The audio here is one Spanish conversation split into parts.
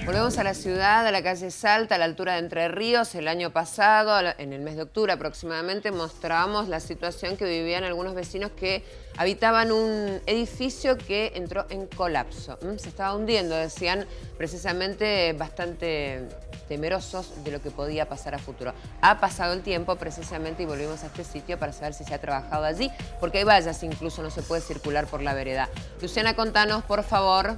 Volvemos a la ciudad, a la calle Salta, a la altura de Entre Ríos. El año pasado, en el mes de octubre aproximadamente, mostrábamos la situación que vivían algunos vecinos que habitaban un edificio que entró en colapso. Se estaba hundiendo, decían, precisamente bastante temerosos de lo que podía pasar a futuro. Ha pasado el tiempo precisamente y volvimos a este sitio para saber si se ha trabajado allí, porque hay vallas, incluso no se puede circular por la vereda. Luciana, contanos, por favor.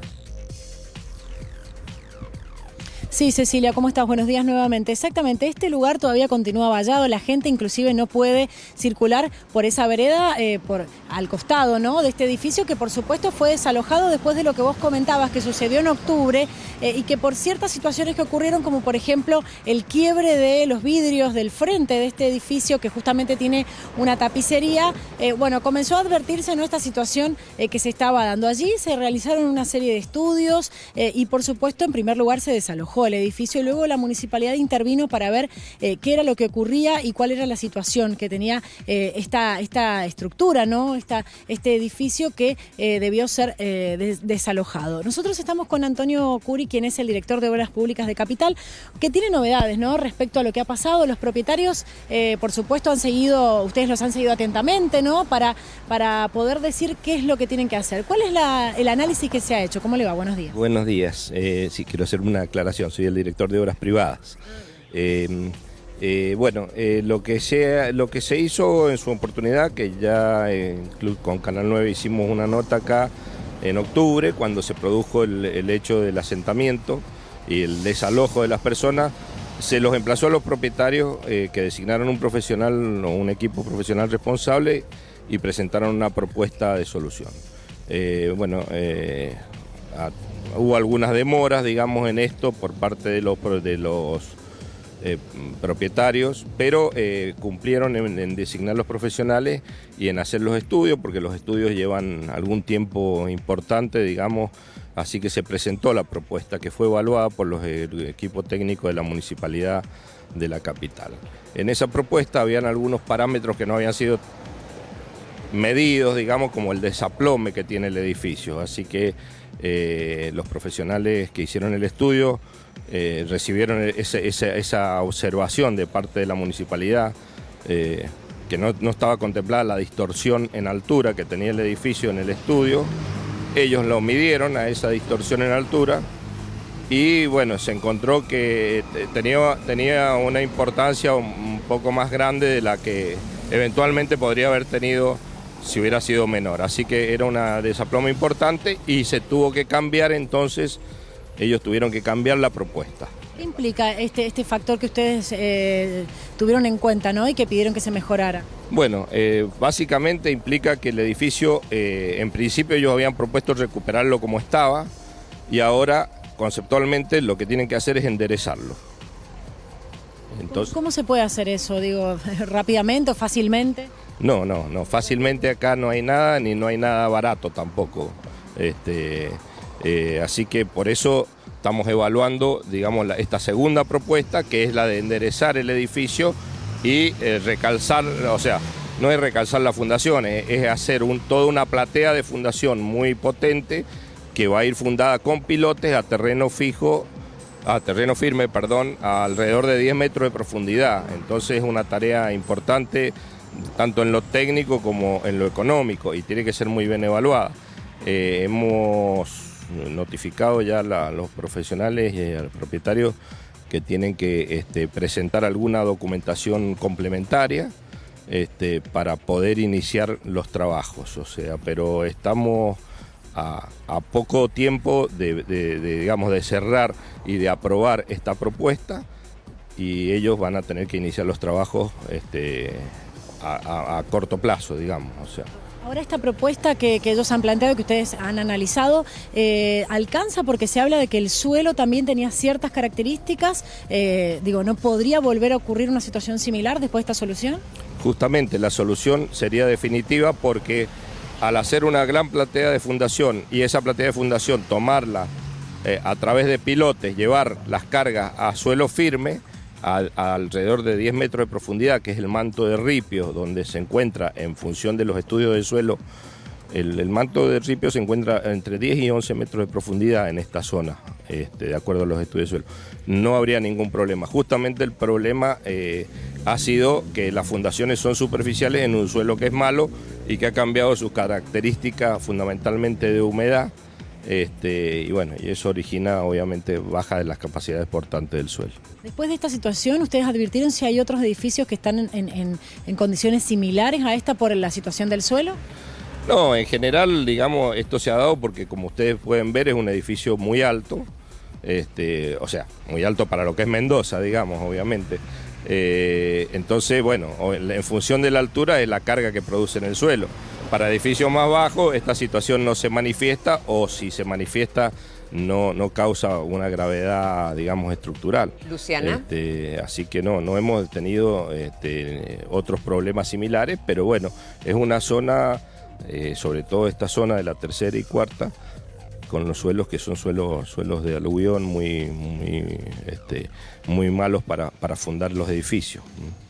Sí, Cecilia, ¿cómo estás? Buenos días nuevamente. Exactamente, este lugar todavía continúa vallado, la gente inclusive no puede circular por esa vereda, al costado, ¿no?, de este edificio que por supuesto fue desalojado después de lo que vos comentabas, que sucedió en octubre y que por ciertas situaciones que ocurrieron, como por ejemplo el quiebre de los vidrios del frente de este edificio que justamente tiene una tapicería, bueno, comenzó a advertirse, ¿no?, esta situación que se estaba dando. Allí se realizaron una serie de estudios y por supuesto en primer lugar se desalojó el edificio y luego la municipalidad intervino para ver qué era lo que ocurría y cuál era la situación que tenía esta estructura, ¿no?, este edificio que debió ser desalojado. Nosotros estamos con Antonio Curi, quien es el director de Obras Públicas de Capital, que tiene novedades, ¿no?, respecto a lo que ha pasado. Los propietarios, por supuesto, ustedes los han seguido atentamente, ¿no?, para poder decir qué es lo que tienen que hacer. ¿Cuál es el análisis que se ha hecho? ¿Cómo le va? Buenos días. Buenos días. Sí, quiero hacer una aclaración. Soy el director de Obras Privadas. Lo que se hizo en su oportunidad, que ya con Canal 9 hicimos una nota acá en octubre, cuando se produjo el hecho del asentamiento y el desalojo de las personas, se los emplazó a los propietarios que designaron un profesional o un equipo profesional responsable y presentaron una propuesta de solución. Hubo algunas demoras, digamos, en esto por parte de los propietarios, pero cumplieron en designar los profesionales y en hacer los estudios, porque los estudios llevan algún tiempo importante, digamos, así que se presentó la propuesta que fue evaluada por los equipos técnicos de la municipalidad de la capital. En esa propuesta habían algunos parámetros que no habían sido medidos, digamos, como el desaplome que tiene el edificio, así que los profesionales que hicieron el estudio recibieron esa observación de parte de la municipalidad, que no estaba contemplada la distorsión en altura que tenía el edificio en el estudio. Ellos lo midieron a esa distorsión en altura y bueno, se encontró que tenía una importancia un poco más grande de la que eventualmente podría haber tenido si hubiera sido menor. Así que era una desaploma importante y se tuvo que cambiar, entonces ellos tuvieron que cambiar la propuesta. ¿Qué implica este factor que ustedes tuvieron en cuenta, ¿no?, y que pidieron que se mejorara? Bueno, básicamente implica que el edificio, en principio ellos habían propuesto recuperarlo como estaba y ahora conceptualmente lo que tienen que hacer es enderezarlo. Entonces, ¿cómo se puede hacer eso? Digo, ¿rápidamente o fácilmente? No, fácilmente acá no hay nada, ni no hay nada barato tampoco. Así que por eso estamos evaluando, digamos, esta segunda propuesta, que es la de enderezar el edificio y recalzar, o sea, no es recalzar la fundación, es hacer toda una platea de fundación muy potente que va a ir fundada con pilotes a terreno firme, a alrededor de 10 metros de profundidad. Entonces es una tarea importante, tanto en lo técnico como en lo económico, y tiene que ser muy bien evaluada. Hemos notificado ya a los profesionales y a los propietarios que tienen que presentar alguna documentación complementaria para poder iniciar los trabajos. O sea, pero estamos a poco tiempo de cerrar y de aprobar esta propuesta, y ellos van a tener que iniciar los trabajos a corto plazo, digamos. O sea. Ahora esta propuesta que ellos han planteado, que ustedes han analizado, ¿alcanza? Porque se habla de que el suelo también tenía ciertas características. ¿No podría volver a ocurrir una situación similar después de esta solución? Justamente la solución sería definitiva, porque al hacer una gran platea de fundación y esa platea de fundación tomarla a través de pilotes, llevar las cargas a suelo firme, a alrededor de 10 metros de profundidad, que es el manto de ripio, donde se encuentra, en función de los estudios del suelo, El manto de ripio se encuentra entre 10 y 11 metros de profundidad en esta zona, de acuerdo a los estudios de suelo. No habría ningún problema. Justamente el problema ha sido que las fundaciones son superficiales en un suelo que es malo y que ha cambiado sus características fundamentalmente de humedad. Y bueno, y eso origina obviamente baja de las capacidades portantes del suelo. Después de esta situación, ¿ustedes advirtieron si hay otros edificios que están en condiciones similares a esta por la situación del suelo? No, en general, digamos, esto se ha dado porque, como ustedes pueden ver, es un edificio muy alto, o sea, muy alto para lo que es Mendoza, digamos, obviamente. Entonces, bueno, en función de la altura es la carga que produce en el suelo. Para edificios más bajos esta situación no se manifiesta, o si se manifiesta no causa una gravedad, digamos, estructural. Luciana. Así que no hemos tenido otros problemas similares, pero bueno, es una zona, sobre todo esta zona de la tercera y cuarta, con los suelos que son suelos de aluvión muy malos para fundar los edificios.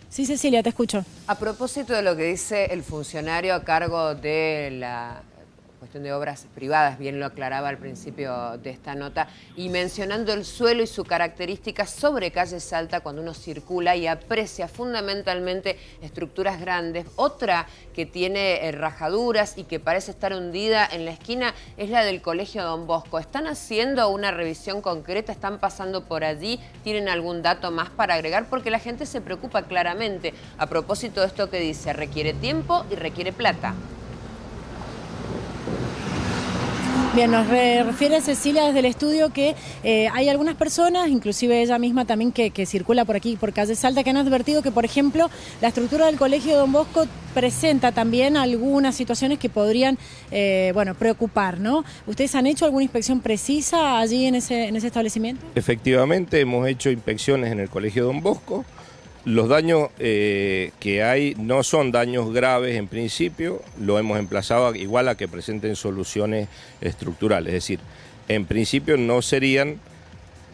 Sí, Cecilia, te escucho. A propósito de lo que dice el funcionario a cargo de la cuestión de obras privadas, bien lo aclaraba al principio de esta nota, y mencionando el suelo y su característica sobre calle Salta cuando uno circula y aprecia fundamentalmente estructuras grandes. Otra que tiene rajaduras y que parece estar hundida en la esquina es la del Colegio Don Bosco. ¿Están haciendo una revisión concreta? ¿Están pasando por allí? ¿Tienen algún dato más para agregar? Porque la gente se preocupa claramente a propósito de esto que dice, requiere tiempo y requiere plata. Bien, nos refiere Cecilia desde el estudio que hay algunas personas, inclusive ella misma también que circula por aquí, por calle Salta, que han advertido que, por ejemplo, la estructura del Colegio Don Bosco presenta también algunas situaciones que podrían, preocupar, ¿no? ¿Ustedes han hecho alguna inspección precisa allí en ese establecimiento? Efectivamente, hemos hecho inspecciones en el Colegio Don Bosco. Los daños que hay no son daños graves en principio, lo hemos emplazado igual a que presenten soluciones estructurales, es decir, en principio no serían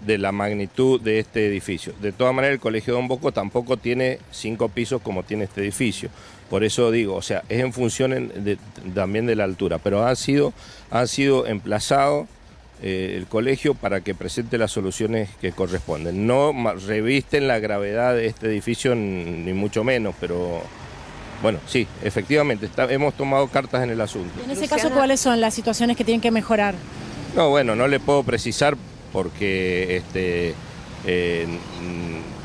de la magnitud de este edificio. De todas maneras, el Colegio Don Bosco tampoco tiene 5 pisos como tiene este edificio, por eso digo, o sea, es en función también de la altura, pero han sido emplazados el colegio para que presente las soluciones que corresponden. No revisten la gravedad de este edificio ni mucho menos, pero bueno, sí, efectivamente, hemos tomado cartas en el asunto. En ese caso, ¿cuáles son las situaciones que tienen que mejorar? No, bueno, no le puedo precisar porque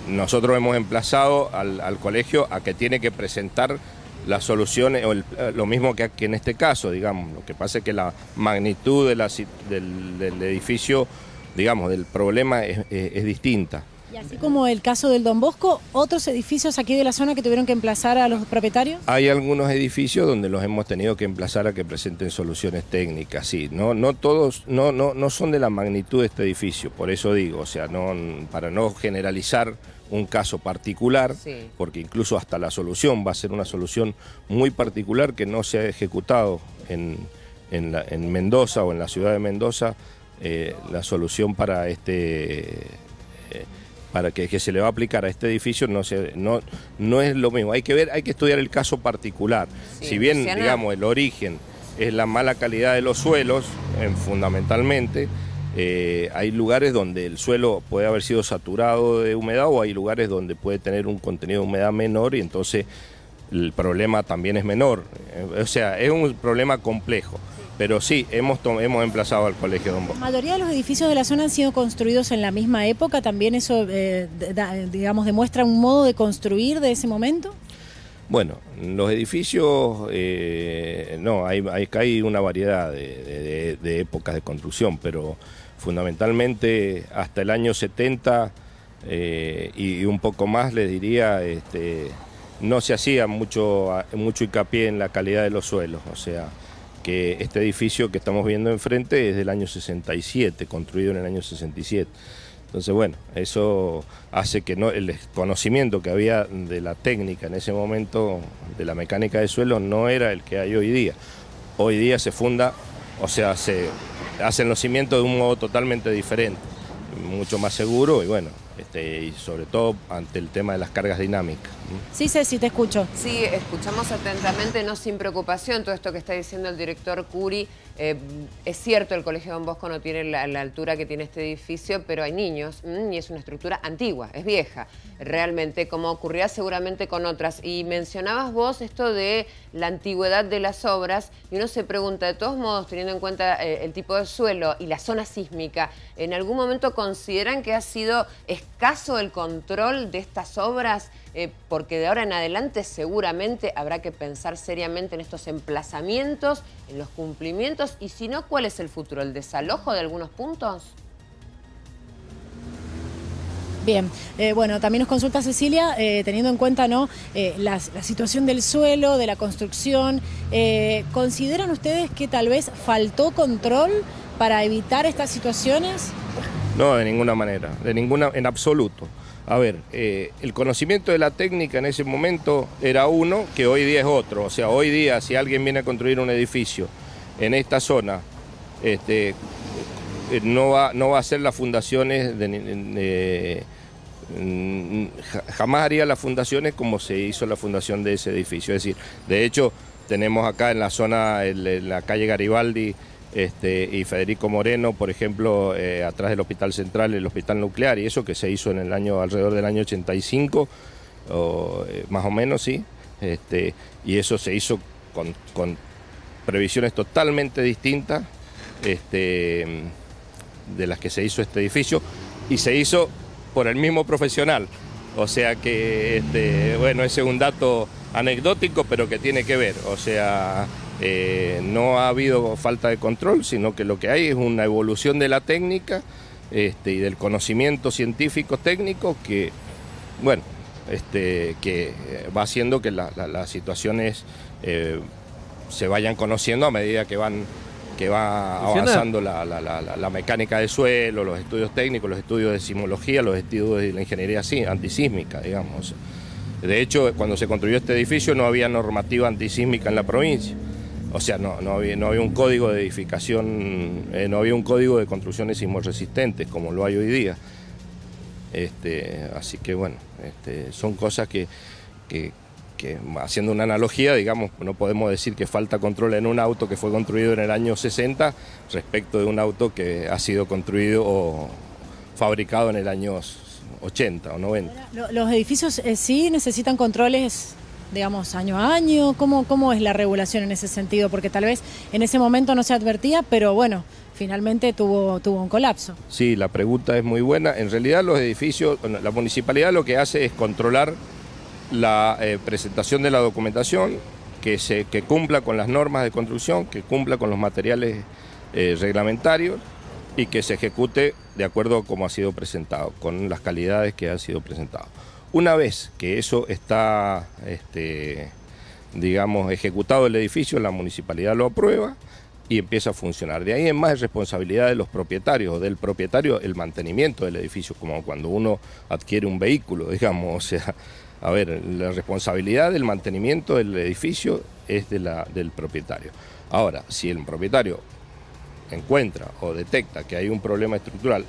nosotros hemos emplazado al colegio a que tiene que presentar las soluciones, o lo mismo que en este caso, digamos. Lo que pasa es que la magnitud del edificio, digamos, del problema es distinta. Y así como el caso del Don Bosco, ¿otros edificios aquí de la zona que tuvieron que emplazar a los propietarios? Hay algunos edificios donde los hemos tenido que emplazar a que presenten soluciones técnicas, sí. No todos, no son de la magnitud de este edificio, por eso digo, o sea, para no generalizar un caso particular, sí, porque incluso hasta la solución va a ser una solución muy particular que no se ha ejecutado en Mendoza o en la ciudad de Mendoza, la solución para para que se le va a aplicar a este edificio no es lo mismo. Hay que estudiar el caso particular. Sí, si bien, Luciana, digamos, el origen es la mala calidad de los suelos, fundamentalmente, hay lugares donde el suelo puede haber sido saturado de humedad, o hay lugares donde puede tener un contenido de humedad menor y entonces el problema también es menor. O sea, es un problema complejo. Pero sí, hemos emplazado al Colegio Don Bosco. La mayoría de los edificios de la zona han sido construidos en la misma época. ¿También eso, digamos, demuestra un modo de construir de ese momento? Bueno, los edificios, no, hay una variedad de épocas de construcción, pero fundamentalmente hasta el año 70 y un poco más, les diría, no se hacía mucho hincapié en la calidad de los suelos, o sea, que este edificio que estamos viendo enfrente es del año 67, construido en el año 67. Entonces, bueno, eso hace que el conocimiento que había de la técnica en ese momento, de la mecánica de suelo, no era el que hay hoy día. Hoy día se funda, o sea, se hacen los cimientos de un modo totalmente diferente, mucho más seguro, y bueno, y sobre todo ante el tema de las cargas dinámicas. Sí, Ceci, te escucho. Sí, escuchamos atentamente, no sin preocupación, todo esto que está diciendo el director Curi. Es cierto, el Colegio Don Bosco no tiene la altura que tiene este edificio, pero hay niños y es una estructura antigua, es vieja, realmente, como ocurría seguramente con otras. Y mencionabas vos esto de la antigüedad de las obras y uno se pregunta, de todos modos, teniendo en cuenta el tipo de suelo y la zona sísmica, ¿en algún momento consideran que ha sido escaso el control de estas obras? Porque de ahora en adelante seguramente habrá que pensar seriamente en estos emplazamientos, en los cumplimientos, y si no, ¿cuál es el futuro? ¿El desalojo de algunos puntos? Bien, bueno, también nos consulta Cecilia, teniendo en cuenta, ¿no?, la situación del suelo, de la construcción, ¿consideran ustedes que tal vez faltó control para evitar estas situaciones? No, de ninguna manera, en absoluto. A ver, el conocimiento de la técnica en ese momento era uno, que hoy día es otro. O sea, hoy día si alguien viene a construir un edificio en esta zona, no va a hacer las fundaciones, jamás haría las fundaciones como se hizo la fundación de ese edificio. Es decir, de hecho, tenemos acá en la zona, en la calle Garibaldi, y Federico Moreno, por ejemplo, atrás del Hospital Central, el Hospital Nuclear, y eso que se hizo en el alrededor del año 85, más o menos, sí, y eso se hizo con previsiones totalmente distintas de las que se hizo este edificio, y se hizo por el mismo profesional. O sea que, bueno, ese es un dato anecdótico, pero que tiene que ver, o sea, no ha habido falta de control, sino que lo que hay es una evolución de la técnica y del conocimiento científico técnico que, bueno, que va haciendo que las situaciones se vayan conociendo a medida que va avanzando la mecánica del suelo, los estudios técnicos, los estudios de sismología, los estudios de la ingeniería antisísmica, digamos. De hecho, cuando se construyó este edificio no había normativa antisísmica en la provincia. O sea, no había un código de edificación, no había un código de construcciones sismorresistentes como lo hay hoy día. Así que bueno, son cosas que haciendo una analogía, digamos, no podemos decir que falta control en un auto que fue construido en el año 60 respecto de un auto que ha sido construido o fabricado en el año 80 o 90. ¿Los edificios sí necesitan controles, digamos, año a año? ¿Cómo es la regulación en ese sentido? Porque tal vez en ese momento no se advertía, pero bueno, finalmente tuvo un colapso. Sí, la pregunta es muy buena. En realidad los edificios, la municipalidad lo que hace es controlar la presentación de la documentación, que cumpla con las normas de construcción, que cumpla con los materiales reglamentarios y que se ejecute de acuerdo a cómo ha sido presentado, con las calidades que han sido presentadas. Una vez que eso está, digamos, ejecutado el edificio, la municipalidad lo aprueba y empieza a funcionar. De ahí en más es responsabilidad de los propietarios o del propietario el mantenimiento del edificio, como cuando uno adquiere un vehículo, digamos. O sea, a ver, la responsabilidad del mantenimiento del edificio es del propietario. Ahora, si el propietario encuentra o detecta que hay un problema estructural,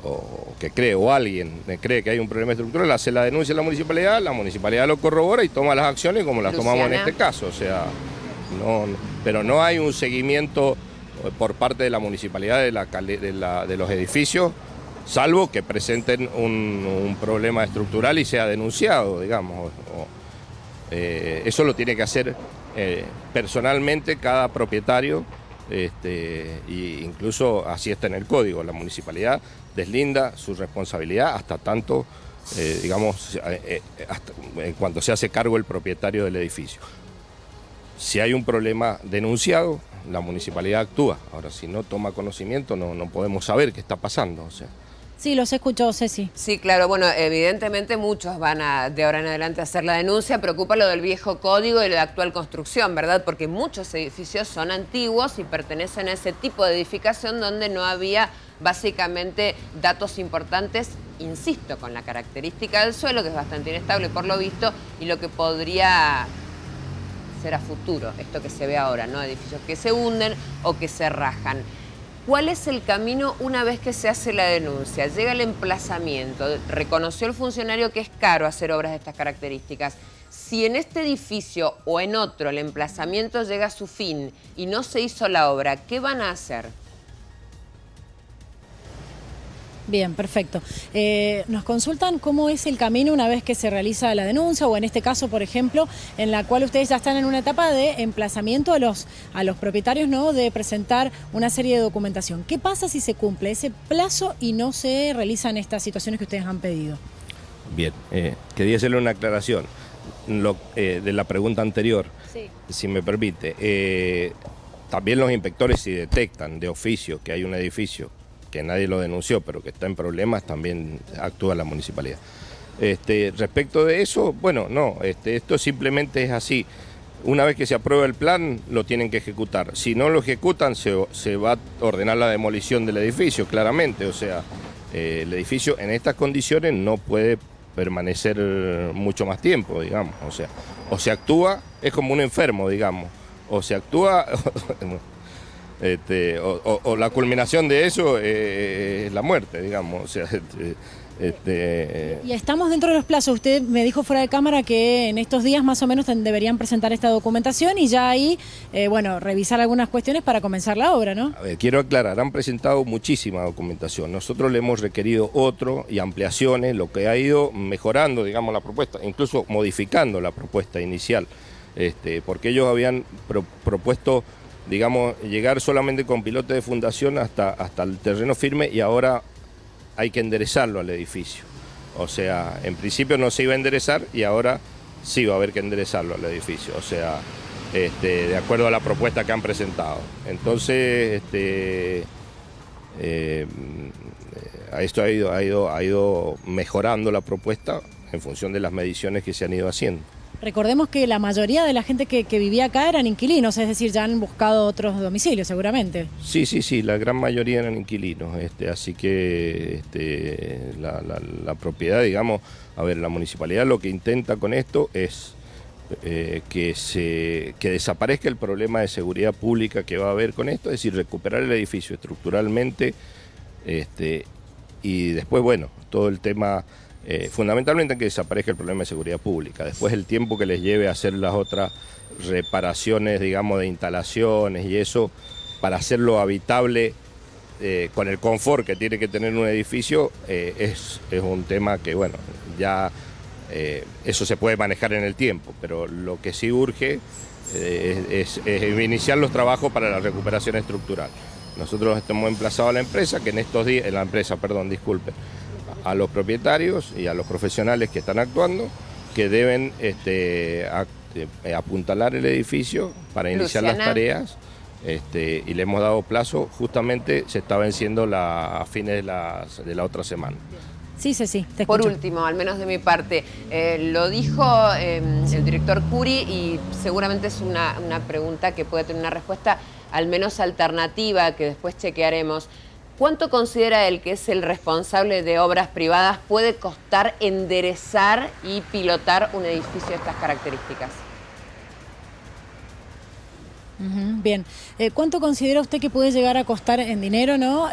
o que cree, o alguien cree que hay un problema estructural, hace la denuncia a la municipalidad lo corrobora y toma las acciones como las tomamos en este caso. O sea, pero no hay un seguimiento por parte de la municipalidad de los edificios, salvo que presenten un problema estructural y sea denunciado, digamos. Eso lo tiene que hacer personalmente cada propietario, y incluso así está en el código. La municipalidad deslinda su responsabilidad hasta tanto, digamos, hasta en cuanto se hace cargo el propietario del edificio. Si hay un problema denunciado, la municipalidad actúa. Ahora, si no toma conocimiento, no podemos saber qué está pasando. O sea. Sí, los escuchó, Ceci. Sí, claro, bueno, evidentemente muchos van de ahora en adelante a hacer la denuncia. Preocupa lo del viejo código y la actual construcción, ¿verdad? Porque muchos edificios son antiguos y pertenecen a ese tipo de edificación donde no había básicamente datos importantes, insisto, con la característica del suelo, que es bastante inestable por lo visto, y lo que podría ser a futuro, esto que se ve ahora, ¿no? Edificios que se hunden o que se rajan. ¿Cuál es el camino una vez que se hace la denuncia? Llega el emplazamiento, reconoció el funcionario que es caro hacer obras de estas características. Si en este edificio o en otro el emplazamiento llega a su fin y no se hizo la obra, ¿qué van a hacer? Bien, perfecto. Nos consultan cómo es el camino una vez que se realiza la denuncia, o en este caso, por ejemplo, en la cual ustedes ya están en una etapa de emplazamiento a los propietarios, ¿no?, de presentar una serie de documentación. ¿Qué pasa si se cumple ese plazo y no se realizan estas situaciones que ustedes han pedido? Bien, quería hacerle una aclaración de la pregunta anterior, sí, si me permite. También los inspectores, si detectan de oficio que hay un edificio que nadie lo denunció, pero que está en problemas, también actúa la municipalidad. Respecto de eso, bueno, no, esto simplemente es así. Una vez que se aprueba el plan, lo tienen que ejecutar. Si no lo ejecutan, se va a ordenar la demolición del edificio, claramente. O sea, el edificio en estas condiciones no puede permanecer mucho más tiempo, digamos. O se actúa, es como un enfermo, digamos. O se actúa... o la culminación de eso es la muerte, digamos. O sea, Y estamos dentro de los plazos. Usted me dijo fuera de cámara que en estos días más o menos deberían presentar esta documentación y ya ahí, bueno, revisar algunas cuestiones para comenzar la obra, ¿no? A ver, quiero aclarar, han presentado muchísima documentación. Nosotros le hemos requerido otro y ampliaciones, lo que ha ido mejorando, digamos, la propuesta, incluso modificando la propuesta inicial, porque ellos habían propuesto, digamos, llegar solamente con pilote de fundación hasta el terreno firme, y ahora hay que enderezarlo al edificio. O sea, en principio no se iba a enderezar y ahora sí va a haber que enderezarlo al edificio. O sea, de acuerdo a la propuesta que han presentado. Entonces, esto ha ido mejorando la propuesta en función de las mediciones que se han ido haciendo. Recordemos que la mayoría de la gente que vivía acá eran inquilinos, es decir, ya han buscado otros domicilios seguramente. Sí, la gran mayoría eran inquilinos, así que la propiedad, digamos, a ver, la municipalidad lo que intenta con esto es que desaparezca el problema de seguridad pública que va a haber con esto, es decir, recuperar el edificio estructuralmente, y después, bueno, todo el tema... fundamentalmente que desaparezca el problema de seguridad pública. Después el tiempo que les lleve a hacer las otras reparaciones, digamos, de instalaciones y eso, para hacerlo habitable con el confort que tiene que tener un edificio, es un tema que, bueno, ya eso se puede manejar en el tiempo, pero lo que sí urge es iniciar los trabajos para la recuperación estructural. Nosotros estamos emplazados a la empresa, que en estos días, a los propietarios y a los profesionales que están actuando, que deben apuntalar el edificio para iniciar las tareas, y le hemos dado plazo, justamente se está venciendo a fines de la otra semana. Sí, te escucho. Por último, al menos de mi parte, lo dijo el director Curi, y seguramente es una pregunta que puede tener una respuesta al menos alternativa, que después chequearemos. ¿Cuánto considera él que es el responsable de obras privadas puede costar enderezar y pilotar un edificio de estas características? Bien. ¿Cuánto considera usted que puede llegar a costar en dinero, ¿no?,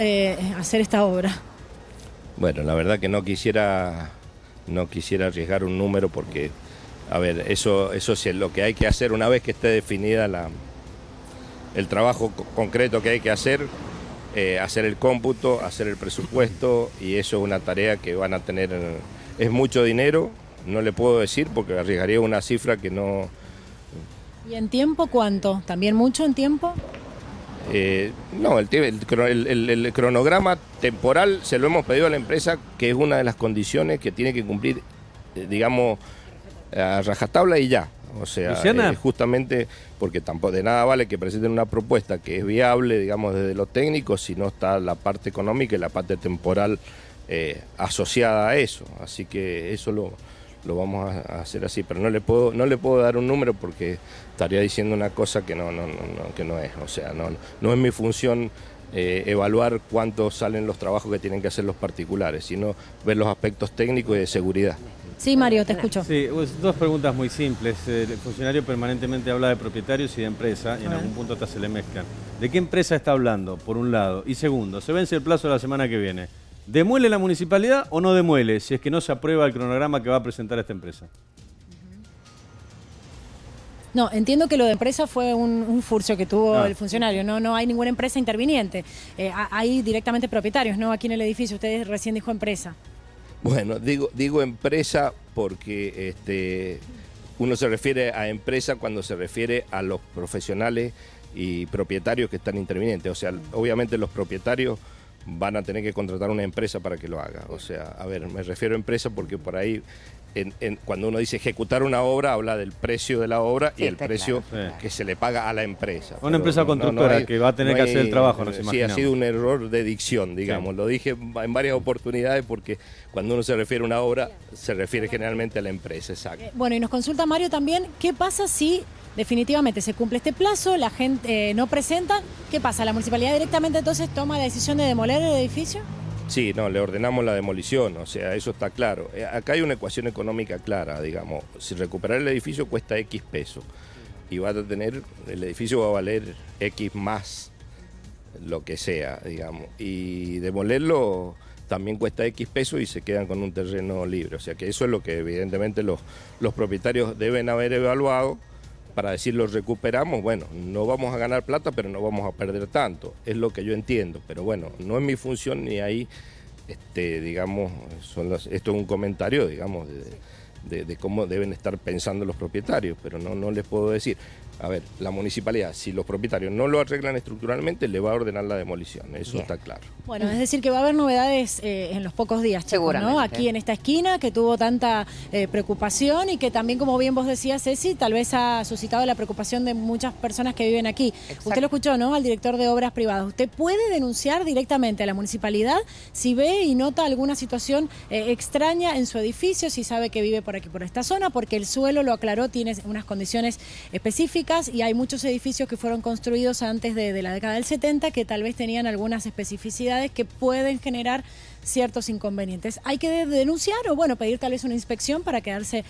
hacer esta obra? Bueno, la verdad que no quisiera arriesgar un número porque, a ver, eso es lo que hay que hacer una vez que esté definida el trabajo concreto que hay que hacer. Hacer el cómputo, hacer el presupuesto, y eso es una tarea que van a tener. Es mucho dinero, no le puedo decir porque arriesgaría una cifra que no... ¿Y en tiempo cuánto? ¿También mucho en tiempo? No, el cronograma temporal se lo hemos pedido a la empresa, que es una de las condiciones que tiene que cumplir, digamos, a rajatabla y ya. O sea, justamente porque tampoco de nada vale que presenten una propuesta que es viable, digamos, desde lo técnico, si no está la parte económica y la parte temporal asociada a eso. Así que eso lo vamos a hacer así, pero no le puedo dar un número porque estaría diciendo una cosa que no es. O sea, no es mi función evaluar cuánto salen los trabajos que tienen que hacer los particulares, sino ver los aspectos técnicos y de seguridad. Sí, Mario, te escucho. Sí, pues, dos preguntas muy simples. El funcionario permanentemente habla de propietarios y de empresa, y en algún punto hasta se le mezclan. ¿De qué empresa está hablando, por un lado? Y segundo, se vence el plazo de la semana que viene. ¿Demuele la municipalidad o no demuele si es que no se aprueba el cronograma que va a presentar esta empresa? No, entiendo que lo de empresa fue un furcio que tuvo el funcionario. No hay ninguna empresa interviniente. Hay directamente propietarios, ¿no? Aquí en el edificio. Usted recién dijo empresa. Bueno, digo empresa porque uno se refiere a empresa cuando se refiere a los profesionales y propietarios que están intervinientes. O sea, obviamente los propietarios van a tener que contratar una empresa para que lo haga. O sea, a ver, me refiero a empresa porque por ahí, cuando uno dice ejecutar una obra, habla del precio de la obra y el precio que se le paga a la empresa. Una empresa constructora que va a tener que hacer el trabajo, nos imaginamos. Sí, ha sido un error de dicción, digamos. Sí. Lo dije en varias oportunidades porque cuando uno se refiere a una obra, se refiere generalmente a la empresa, exacto. Bueno, y nos consulta Mario también, ¿qué pasa si definitivamente se cumple este plazo, la gente no presenta? ¿Qué pasa? ¿La municipalidad directamente entonces toma la decisión de demoler el edificio? Sí, no, le ordenamos la demolición, o sea, eso está claro. Acá hay una ecuación económica clara, digamos. Si recuperar el edificio cuesta X pesos y va a tener, el edificio va a valer X más lo que sea, digamos. Y demolerlo también cuesta X pesos y se quedan con un terreno libre. O sea que eso es lo que evidentemente los propietarios deben haber evaluado para decir lo recuperamos. Bueno, no vamos a ganar plata, pero no vamos a perder tanto. Es lo que yo entiendo. Pero bueno, no es mi función ni ahí, digamos, esto es un comentario, digamos, de cómo deben estar pensando los propietarios, pero no les puedo decir. A ver, la municipalidad, si los propietarios no lo arreglan estructuralmente, le va a ordenar la demolición, eso está claro. Bueno, es decir que va a haber novedades en los pocos días, chicos, ¿no? Aquí en esta esquina que tuvo tanta preocupación y que también, como bien vos decías, Ceci, tal vez ha suscitado la preocupación de muchas personas que viven aquí. Exacto. Usted lo escuchó, ¿no? Al director de Obras Privadas. Usted puede denunciar directamente a la municipalidad si ve y nota alguna situación extraña en su edificio, si sabe que vive por aquí, por esta zona, porque el suelo, lo aclaró, tiene unas condiciones específicas y hay muchos edificios que fueron construidos antes de la década del 70 que tal vez tenían algunas especificidades que pueden generar ciertos inconvenientes. ¿Hay que denunciar o bueno, pedir tal vez una inspección para quedarse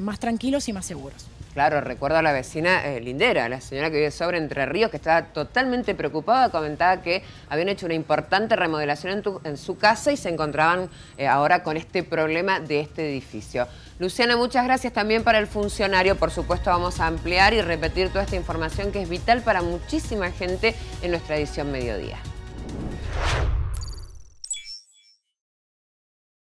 más tranquilos y más seguros? Claro, recuerdo a la vecina Lindera, la señora que vive sobre Entre Ríos, que estaba totalmente preocupada, comentaba que habían hecho una importante remodelación en su casa y se encontraban ahora con este problema de este edificio. Luciana, muchas gracias también para el funcionario. Por supuesto, vamos a ampliar y repetir toda esta información que es vital para muchísima gente en nuestra edición Mediodía.